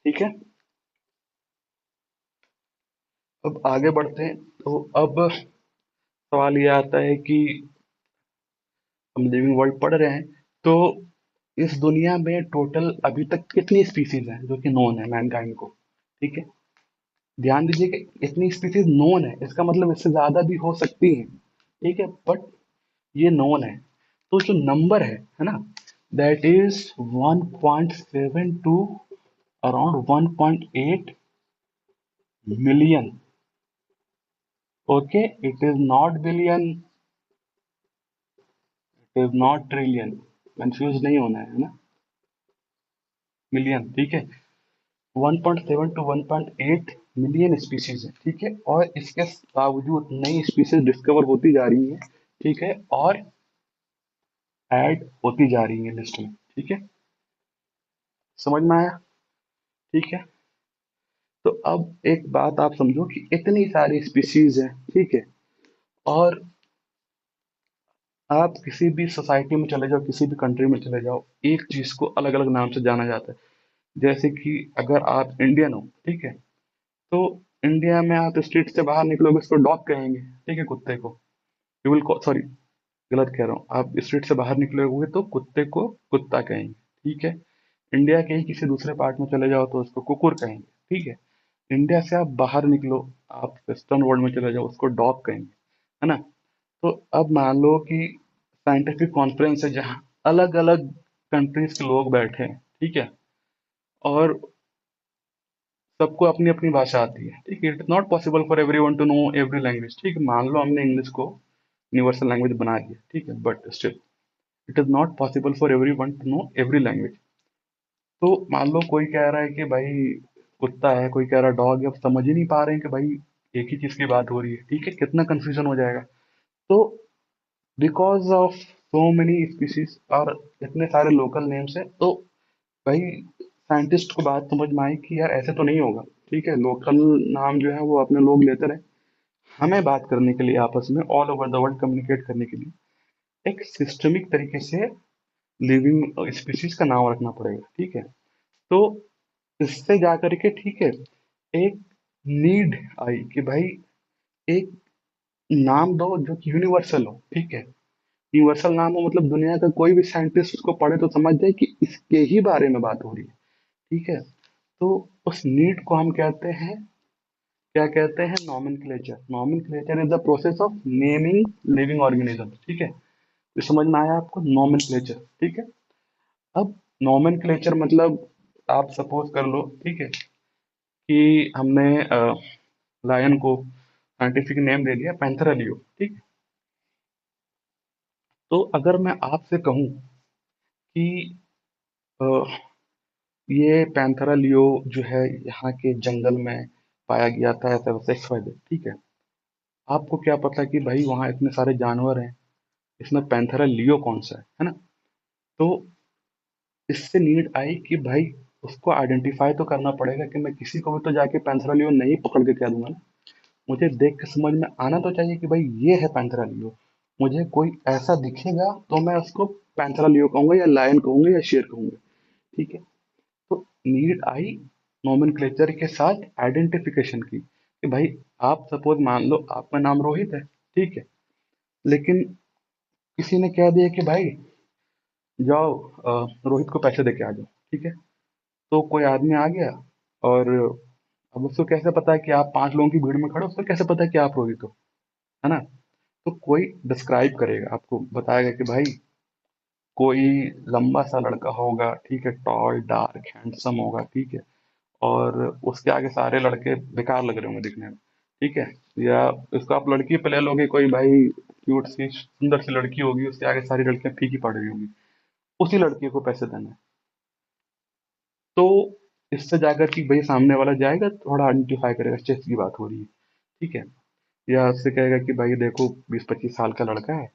ठीक है। अब आगे बढ़ते हैं। तो अब सवाल ये आता है कि हम लिविंग वर्ल्ड पढ़ रहे हैं, तो इस दुनिया में टोटल अभी तक कितनी स्पीसीज हैं जो कि नोन है मैनकाइंड को। ठीक है। ध्यान दीजिए कि इतनी स्पीसीज नोन है, इसका मतलब इससे ज्यादा भी हो सकती हैं। ठीक है, बट ये नोन है। तो जो नंबर है ना, that is 1.7 to around 1.8 million. Okay, it is not billion, it is not trillion. Confuse नहीं होना है ना। मिलियन, ठीक है। 1.7 टू 1.8 मिलियन स्पीशीज है। ठीक है, और इसके बावजूद नई स्पीशीज डिस्कवर होती जा रही है। ठीक है, और ऐड होती जा रही है लिस्ट में। ठीक है, समझ में आया। ठीक है। तो अब एक बात आप समझो कि इतनी सारी स्पीशीज है। ठीक है, और आप किसी भी सोसाइटी में चले जाओ, किसी भी कंट्री में चले जाओ, एक चीज को अलग अलग नाम से जाना जाता है। जैसे कि अगर आप इंडियन हो, ठीक है, तो इंडिया में आप स्ट्रीट से बाहर निकलोगे उसको डॉग कहेंगे। ठीक है, कुत्ते को। यू विल, सॉरी, गलत कह रहा हूँ, आप स्ट्रीट से बाहर निकलोगे तो कुत्ते को कुत्ता कहेंगे। ठीक है। इंडिया के ही किसी दूसरे पार्ट में चले जाओ तो उसको कुकुर कहेंगे। ठीक है। इंडिया से आप बाहर निकलो, आप वेस्टर्न वर्ल्ड में चले जाओ, उसको डॉग कहेंगे, है ना। तो अब मान लो कि साइंटिफिक कॉन्फ्रेंस है जहाँ अलग अलग कंट्रीज के लोग बैठे हैं। ठीक है, और सबको अपनी अपनी भाषा आती है। ठीक है, it is not possible for every one to know every language. ठीक है, मान लो हमने इंग्लिश को यूनिवर्सल लैंग्वेज बना दिया। ठीक है, but still it is not possible for every one to know every language. तो मान लो कोई कह रहा है कि भाई कुत्ता है, कोई कह रहा है डॉग है, अब समझ ही नहीं पा रहे हैं कि भाई एक ही चीज की बात हो रही है। ठीक है, कितना कंफ्यूजन हो जाएगा। तो because of so many species और इतने सारे लोकल नेम्स है, तो भाई साइंटिस्ट को बात समझ में आई कि यार ऐसे तो नहीं होगा। ठीक है, लोकल नाम जो है वो अपने लोग लेते रहे, हमें बात करने के लिए आपस में all over the world communicate करने के लिए एक सिस्टमिक तरीके से लिविंग स्पीशीज का नाम रखना पड़ेगा। ठीक है। तो इससे जा करके, ठीक है, एक नीड आई कि भाई एक नाम दो जो कि यूनिवर्सल हो। ठीक है, यूनिवर्सल नाम हो मतलब दुनिया का कोई भी साइंटिस्ट उसको पढ़े तो समझ जाए कि इसके ही बारे में बात हो रही है। ठीक है। तो उस नीड को हम कहते हैं, क्या कहते हैं, nomenclature. Nomenclature is the process of naming living organism. ठीक है, तो समझ में आया आपको नॉमेनक्लेचर। ठीक है। अब नॉमेनक्लेचर मतलब आप सपोज कर लो, ठीक है, कि हमने लायन को साइंटिफिक नेम दे दिया पैंथरा लियो। ठीक है। तो अगर मैं आपसे कहूं कि अ, ये पैंथरा लियो जो है यहाँ के जंगल में पाया गया था, ऐसा वैसा XYZ, ठीक है, आपको क्या पता कि भाई वहाँ इतने सारे जानवर हैं, इसमें पैंथरा लियो कौन सा है ना। तो इससे नीड आई कि भाई उसको आइडेंटिफाई तो करना पड़ेगा कि मैं किसी को भी तो जाके पैंथरा लियो नहीं पकड़ के कह दूंगा ना। मुझे देख के समझ में आना तो चाहिए कि भाई ये है पैंथरा लियो। मुझे कोई ऐसा दिखेगा तो मैं उसको पैंथरा लियो कहूंगा या लायन कहूंगा या शेर कहूंगा। ठीक है। तो नीड आई नोमेनक्लेचर के साथ आइडेंटिफिकेशन की कि भाई आप सपोज मान लो आपका नाम रोहित है। ठीक है, लेकिन किसी ने कह दिया कि भाई जाओ रोहित को पैसे दे के आ जाओ। ठीक है, तो कोई आदमी आ गया, और अब उसको कैसे पता है कि आप 5 लोगों की भीड़ में खड़े हो, उसको कैसे पता है कि आप रोहित हो, है ना। तो कोई डिस्क्राइब करेगा, आपको बताएगा कि भाई कोई लंबा सा लड़का होगा। ठीक है, टॉल डार्क हैंडसम होगा। ठीक है, और उसके आगे सारे लड़के बेकार लग रहे होंगे दिखने में। ठीक है, या उसको आप लड़की पे ले लोगे, कोई भाई क्यूट सी सुंदर सी लड़की होगी, उसके आगे सारी लड़कियां फीकी पड़ रही होंगी, उसी लड़की को पैसे देना है। तो इससे जाकर कि भाई सामने वाला जाएगा, थोड़ा आइडेंटिफाई करेगा चेस की बात हो रही है। ठीक है, या उससे कहेगा कि भाई देखो 20-25 साल का लड़का है,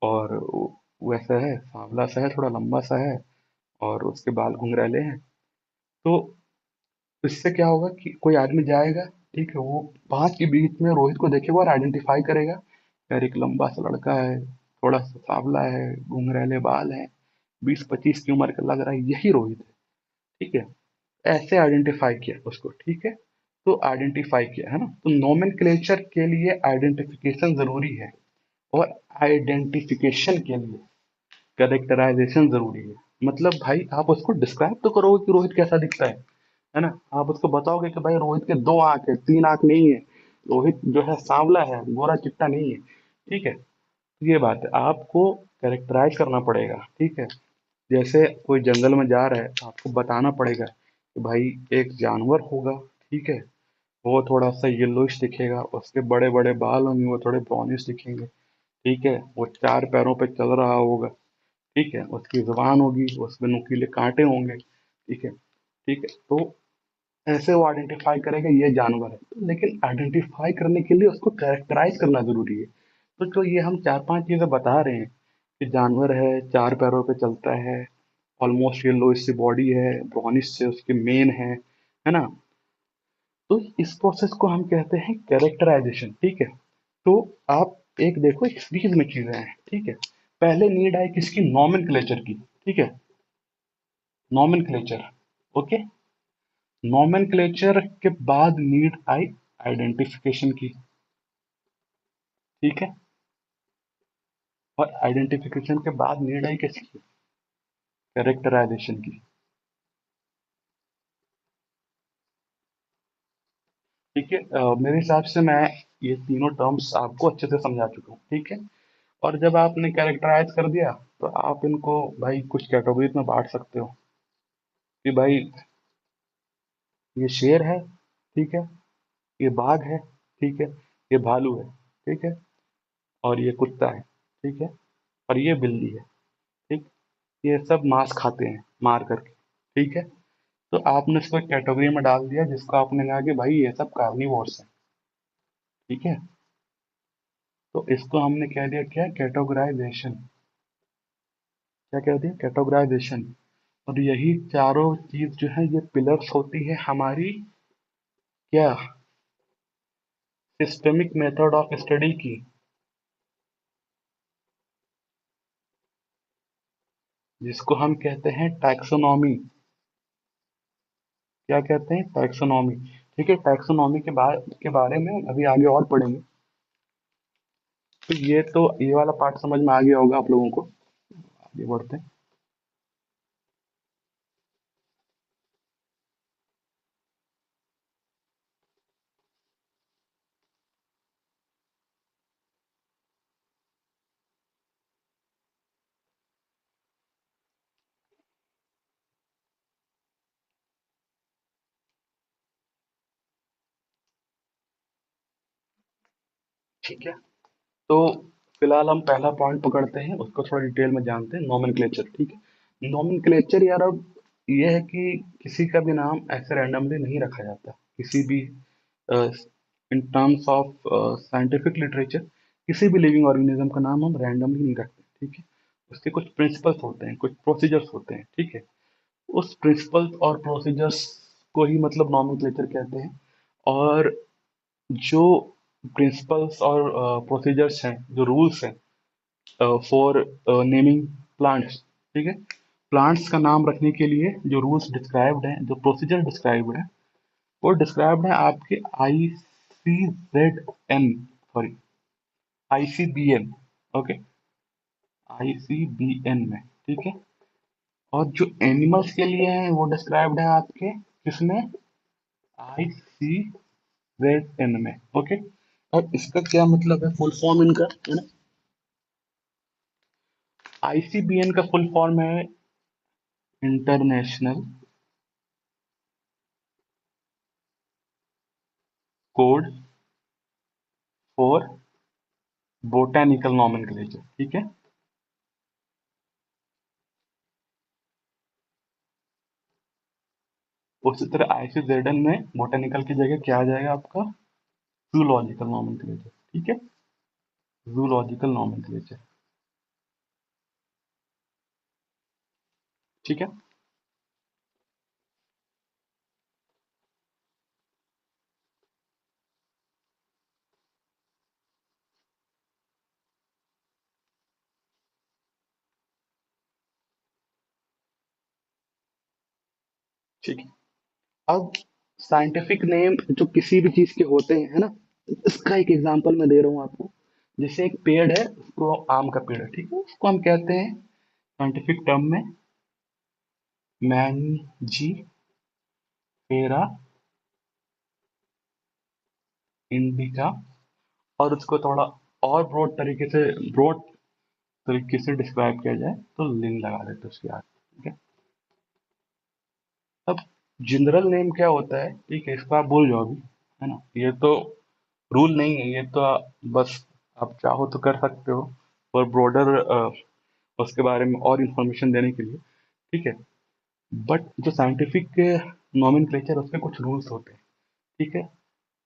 और वैसा है, सांवला सा है, थोड़ा लंबा सा है, और उसके बाल घुंघरैले हैं। तो इससे क्या होगा कि कोई आदमी जाएगा, ठीक है, वो 5 के बीच में रोहित को देखेगा और आइडेंटिफाई करेगा, यार एक लंबा सा लड़का है, थोड़ा सा सांवला है, घुंघरैले बाल हैं, 20-25 की उम्र का लग रहा है, यही रोहित है। ठीक है। ऐसे आइडेंटिफाई किया उसको, ठीक है। तो आइडेंटिफाई किया है ना, तो नोमेनक्लेचर के लिए आइडेंटिफिकेशन जरूरी है, और आइडेंटिफिकेशन के लिए कैरेक्टराइजेशन जरूरी है। मतलब भाई आप उसको डिस्क्राइब तो करोगे कि रोहित कैसा दिखता है ना। आप उसको बताओगे कि भाई रोहित के दो आंख है, तीन आंख नहीं है, रोहित जो है सांवला है, गोरा चिट्टा नहीं है, ठीक है। तो ये बात है, आपको कैरेक्टराइज करना पड़ेगा, ठीक है। जैसे कोई जंगल में जा रहा है तो आपको बताना पड़ेगा कि भाई एक जानवर होगा, ठीक है, वो थोड़ा सा येलोइश दिखेगा, उसके बड़े बड़े बाल होंगे, वो थोड़े ब्राउनिश दिखेंगे, ठीक है, वो चार पैरों पे चल रहा होगा, ठीक है, उसकी जुबान होगी, उसमें नुकीले कांटे होंगे, ठीक है, ठीक है। तो ऐसे वो आइडेंटिफाई करेगा ये जानवर है, तो लेकिन आइडेंटिफाई करने के लिए उसको कैरेक्टराइज करना जरूरी है। तो जो ये हम चार पांच चीजें बता रहे हैं कि जानवर है, चार पैरों पे चलता है, ऑलमोस्ट येलो इसकी बॉडी है, ब्राउनिश से उसके मेन है ना। तो इस प्रोसेस को हम कहते हैं कैरेक्टराइजेशन, ठीक है। तो आप एक देखो, एक सीरीज में चीजें हैं, ठीक है। पहले नीड आई किसकी, नॉमेनक्लेचर की, ठीक है, नॉमेनक्लेचर, ओके। नॉमेनक्लेचर के बाद नीड आई आइडेंटिफिकेशन की, ठीक है। और आइडेंटिफिकेशन के बाद नीड आई किसकी, कैरेक्टराइजेशन की, ठीक है। मेरे हिसाब से मैं ये तीनों टर्म्स आपको अच्छे से समझा चुका हूँ, ठीक है। और जब आपने कैरेक्टराइज कर दिया, तो आप इनको भाई कुछ कैटेगरीज में बांट सकते हो कि भाई ये शेर है, ठीक है, ये बाघ है, ठीक है, ये भालू है, ठीक है, और ये कुत्ता है, ठीक है, और ये बिल्ली है, ठीक। ये सब मांस खाते हैं मार करके, ठीक है। तो आपने इसको एक कैटेगरी में डाल दिया जिसको आपने कहा कि भाई ये सब कार्निवोर्स हैं, ठीक है। तो इसको हमने कह दिया क्या, कैटेगराइजेशन। क्या कह दिया, कैटेगराइजेशन। और यही चारों चीज जो है ये पिलर्स होती है हमारी क्या, सिस्टमिक मेथड ऑफ स्टडी की, जिसको हम कहते हैं टैक्सोनॉमी। क्या कहते हैं, टैक्सोनॉमी, ठीक है। टैक्सोनॉमी के बारे में अभी आगे और पढ़ेंगे। तो ये वाला पार्ट समझ में आ गया होगा आप लोगों को। आगे बढ़ते हैं। ठीक है, तो फिलहाल हम पहला पॉइंट पकड़ते हैं, उसको थोड़ा डिटेल में जानते हैं, नॉमेनक्लेचर, ठीक है। नॉमेनक्लेचर यार, अब ये है कि किसी का भी नाम ऐसे रैंडमली नहीं रखा जाता, किसी भी in terms of scientific literature किसी भी लिविंग ऑर्गेनिज्म का नाम हम रैंडमली नहीं रखते, ठीक है। उसके कुछ प्रिंसिपल्स होते हैं, कुछ प्रोसीजर्स होते हैं, ठीक है। उस प्रिंसिपल्स और प्रोसीजर्स को ही मतलब नॉमेनक्लेचर कहते हैं। और जो प्रिंसिपल्स और प्रोसीजर्स हैं, जो रूल्स हैं फॉर नेमिंग प्लांट्स, ठीक है, प्लांट्स का नाम रखने के लिए जो रूल्स डिस्क्राइब्ड हैं, जो प्रोसीजर डिस्क्राइब्ड है, वो डिस्क्राइब्ड है आपके ICZN, sorry, ICBN, okay, ICBN में, ठीक है। और जो एनिमल्स के लिए हैं वो डिस्क्राइब्ड है आपके किसमें, ICZN में, ओके। अब इसका क्या मतलब है, फुल फॉर्म इनका है ना। ICBN का फुल फॉर्म है international code for botanical nomenclature, ठीक है। उसी तरह ICZN में बोटेनिकल की जगह क्या आ जाएगा आपका, जूलॉजिकल नॉमेनक्लेचर, ठीक है, जूलॉजिकल नॉमेनक्लेचर, ठीक है। ठीक है, अब साइंटिफिक नेम जो किसी भी चीज के होते हैं, है ना, इसका एक एग्जांपल मैं दे रहा हूँ आपको। जैसे एक पेड़ है, उसको आम का पेड़ है, ठीक है, उसको हम कहते हैं साइंटिफिक टर्म में मैंजी फेरा इंडिका। और उसको थोड़ा और ब्रॉड तरीके से डिस्क्राइब किया जाए तो लिंग लगा देते हैं उसके आगे, ठीक है। अब जनरल नेम क्या होता है, ठीक है, इसको आप भूल जाओ अभी, है ना, ये तो रूल नहीं है, ये तो बस आप चाहो तो कर सकते हो और ब्रॉडर उसके बारे में और इंफॉर्मेशन देने के लिए, ठीक है। बट जो साइंटिफिक नॉमेनक्लेचर उसके कुछ रूल्स होते हैं, ठीक है।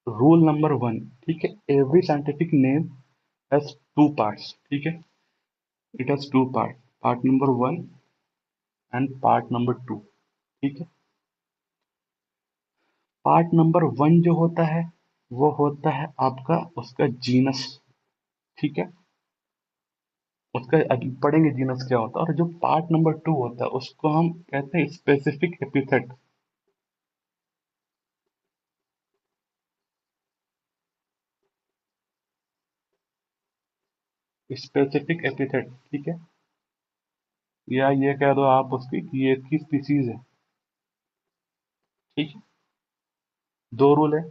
रूल नंबर वन, ठीक है, every scientific name has two parts, ठीक है। It has two part, part number one and part number two, ठीक है। पार्ट नंबर वन जो होता है वो होता है आपका उसका जीनस, ठीक है। उसका अभी पढ़ेंगे जीनस क्या होता है। और जो पार्ट नंबर टू होता है उसको हम कहते हैं स्पेसिफिक एपिथेट। स्पेसिफिक एपिथेट, ठीक है। या ये कह दो आप उसकी कि ये इसकी स्पीसीज है, ठीक है। दो रूल है,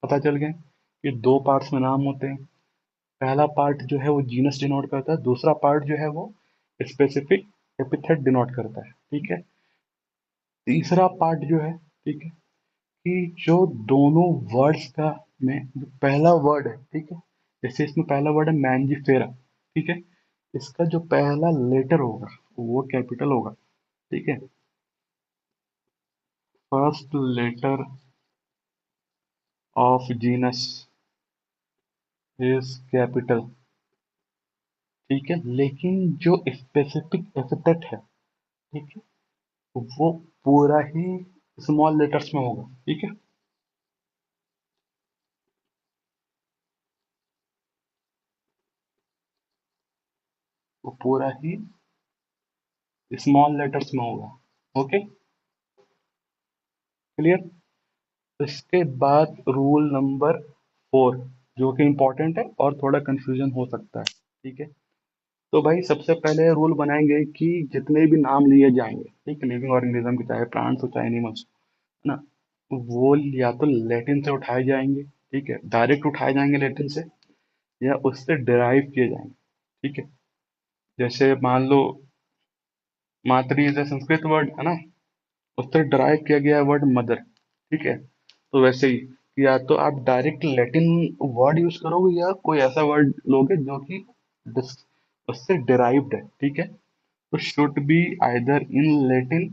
पता चल गए कि दो पार्ट्स में नाम होते हैं। पहला पार्ट जो है वो जीनस डिनोट करता है, दूसरा पार्ट जो है वो स्पेसिफिक एपिथेट डिनोट करता है, ठीक है। तीसरा पार्ट जो है, ठीक है, कि जो दोनों वर्ड्स का में जो पहला वर्ड है, ठीक है, जैसे इसमें पहला वर्ड है मैंजिफेरा, ठीक है, इसका जो पहला लेटर होगा वो कैपिटल होगा, ठीक है। First letter of genus is capital, ठीक है। लेकिन जो स्पेसिफिक एपिथेट है, ठीक है, वो पूरा ही स्मॉल लेटर्स में होगा, ठीक है। वो पूरा ही स्मॉल लेटर्स में होगा, ओके, क्लियर। इसके बाद रूल नंबर फोर, जो कि इम्पोर्टेंट है और थोड़ा कंफ्यूजन हो सकता है, ठीक है। तो भाई सबसे पहले रूल बनाएंगे कि जितने भी नाम लिए जाएंगे, ठीक है, लिविंग ऑर्गेनिज्म के, चाहे प्लांट्स हो चाहे एनिमल्स, है ना, वो या तो लैटिन से उठाए जाएंगे, ठीक है, डायरेक्ट उठाए जाएंगे लैटिन से, या उससे डिराइव किए जाएंगे, ठीक है। जैसे मान लो मातृ इज संस्कृत वर्ड, है ना, उससे डिराइव किया गया वर्ड मदर, ठीक है। तो वैसे ही या तो आप डायरेक्ट लैटिन वर्ड यूज करोगे या कोई ऐसा वर्ड लोगे जो कि डिस- उससे डिराइव्ड है, ठीक है। तो should be either in Latin,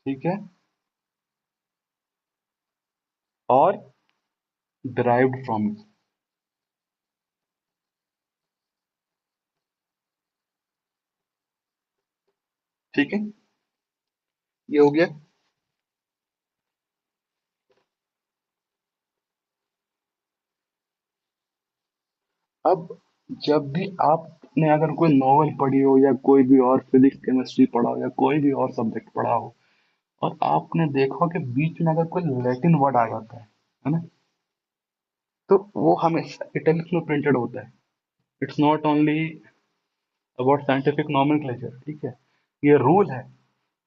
ठीक है, और डिराइव्ड फ्रॉम, ठीक है, ये हो गया। अब जब भी आपने अगर कोई नॉवल पढ़ी हो या कोई भी और फिजिक्स केमिस्ट्री पढ़ा हो या कोई भी और सब्जेक्ट पढ़ा हो, और आपने देखा कि बीच में अगर कोई लैटिन वर्ड आ जाता है ना, तो वो हमेशा इटैलिक्स में प्रिंटेड होता है। It's not only about scientific nomenclature, ठीक है, ये रूल है।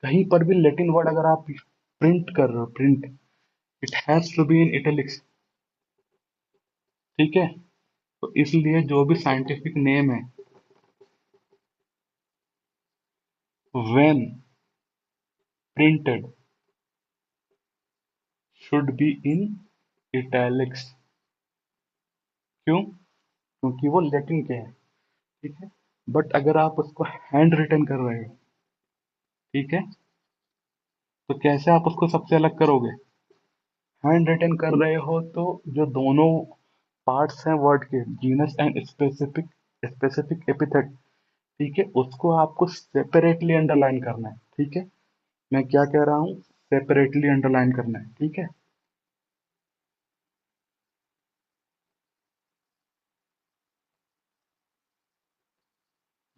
कहीं पर भी लैटिन वर्ड अगर आप प्रिंट कर रहे हो, print, it has to be in italics, ठीक है। तो इसलिए जो भी साइंटिफिक नेम है, when printed should be in italics. क्यों? क्योंकि वो लैटिन के हैं, ठीक है। बट अगर आप उसको हैंड रिटन कर रहे हो, ठीक है, तो कैसे आप उसको सबसे अलग करोगे? हैंड रिटन कर रहे हो तो जो दोनों पार्ट्स हैं वर्ड के, genus and specific specific epithet, ठीक है, उसको आपको सेपरेटली अंडरलाइन करना है, ठीक है। मैं क्या कह रहा हूँ, सेपरेटली अंडरलाइन करना है, ठीक है।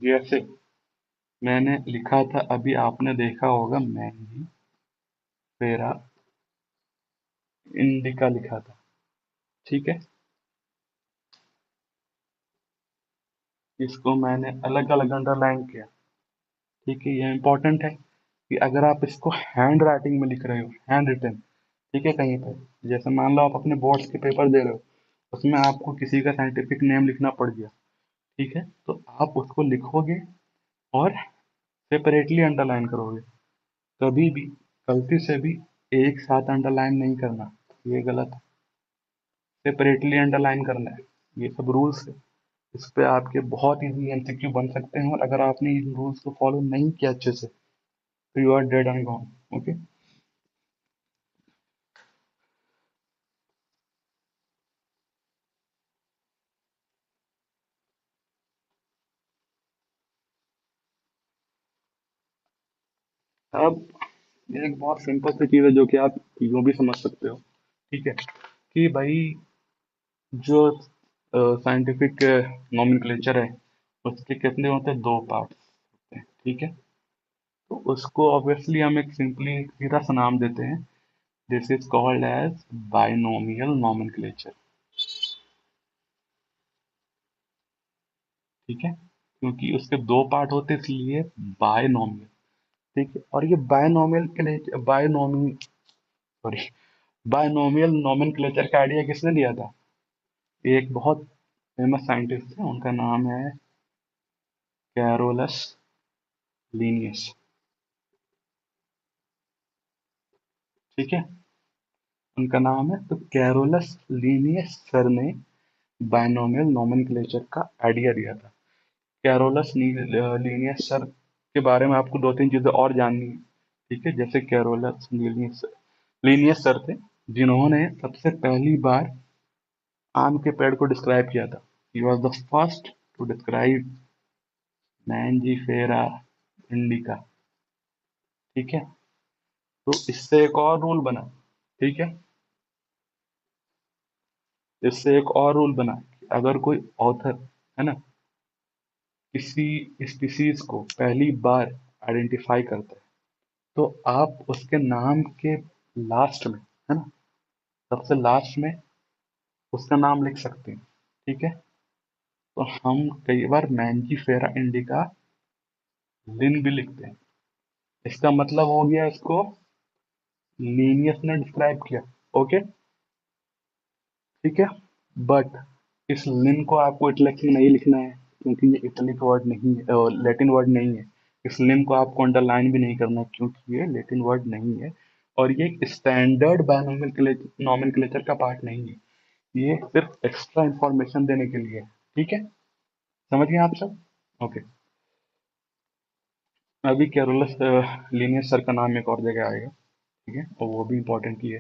जैसे मैंने लिखा था, अभी आपने देखा होगा, मैंजी फेरा इंडिका लिखा था। ठीक है, इसको मैंने अलग अलग अंडरलाइन किया। ठीक है, ये इंपॉर्टेंट है कि अगर आप इसको हैंड राइटिंग में लिख रहे हो, हैंड रिटन, ठीक है, कहीं पर, जैसे मान लो आप अपने बोर्ड्स के पेपर दे रहे हो, उसमें आपको किसी का साइंटिफिक नेम लिखना पड़ गया, ठीक है, तो आप उसको लिखोगे और सेपरेटली अंडरलाइन करोगे। कभी भी गलती से भी एक साथ अंडरलाइन नहीं करना, ये गलत है। सेपरेटली अंडरलाइन करना है, ये सब रूल्स है। इस पे आपके बहुत इजी एमसीक्यू बन सकते हैं, और अगर आपने इन रूल्स को फॉलो नहीं किया अच्छे से, तो you are dead and gone. Okay, अब ये एक बहुत सिंपल सी चीज़ है जो कि आप यूँ भी समझ सकते हो। ठीक है, कि भाई जो साइंटिफिक नोमेनक्लेचर है, उसके कितने होते हैं, दो पार्ट्स होते हैं। ठीक है, तो उसको ऑब्वियसली हम एक सिंपली सीधा सा नाम देते हैं, this is called as binomial nomenclature. ठीक है, क्योंकि उसके दो पार्ट होते हैं, इसलिए बायनोमियल। ठीक है, और ये बायनोमियल के लिए बायनोमी सॉरी बायनोमियल नोमेनक्लेचर का आइडिया किसने दिया था? ये एक बहुत फेमस साइंटिस्ट है, उनका नाम है कैरोलस लीनियस। ठीक है, उनका नाम है, तो कैरोलस लीनियस सर ने बायनोमियल नोमेनक्लेचर का आइडिया दिया था। कैरोलस लीनियस सर के बारे में आपको दो तीन चीजें और जाननी है। ठीक है, जैसे कैरोलस लीनियस सर थे, जिन्होंने सबसे पहली बार आम के पेड़ को डिस्क्राइब किया था। He was the first to describe Mangifera indica. ठीक है, तो इससे एक और रूल बना। ठीक है, इससे एक और रूल बना कि अगर कोई ऑथर, है ना, किसी स्पीसीज को पहली बार आइडेंटिफाई करता है, तो आप उसके नाम के लास्ट में, है ना, सबसे लास्ट में उसका नाम लिख सकते हैं। ठीक है, तो हम कई बार मैंजीफेरा इंडिका लिन भी लिखते हैं। इसका मतलब हो गया, इसको लीनियस ने डिस्क्राइब किया। ओके, ठीक है, बट इस लिन को आपको इटलिक में नहीं लिखना है, क्योंकि ये इटलिक वर्ड नहीं है, लैटिन वर्ड नहीं है। इस लिन को आपको अंडरलाइन भी नहीं करना है, क्योंकि ये लैटिन वर्ड नहीं है, और ये स्टैंडर्ड बायनोमियल नोमेनक्लेचर का पार्ट नहीं है। ये सिर्फ एक्स्ट्रा इंफॉर्मेशन देने के लिए है। ठीक है, समझ गए आप सब? ओके, अभी कैरोलस लीनियस सर का नाम एक और जगह आएगा। ठीक है, और वो भी इम्पोर्टेंट ही है।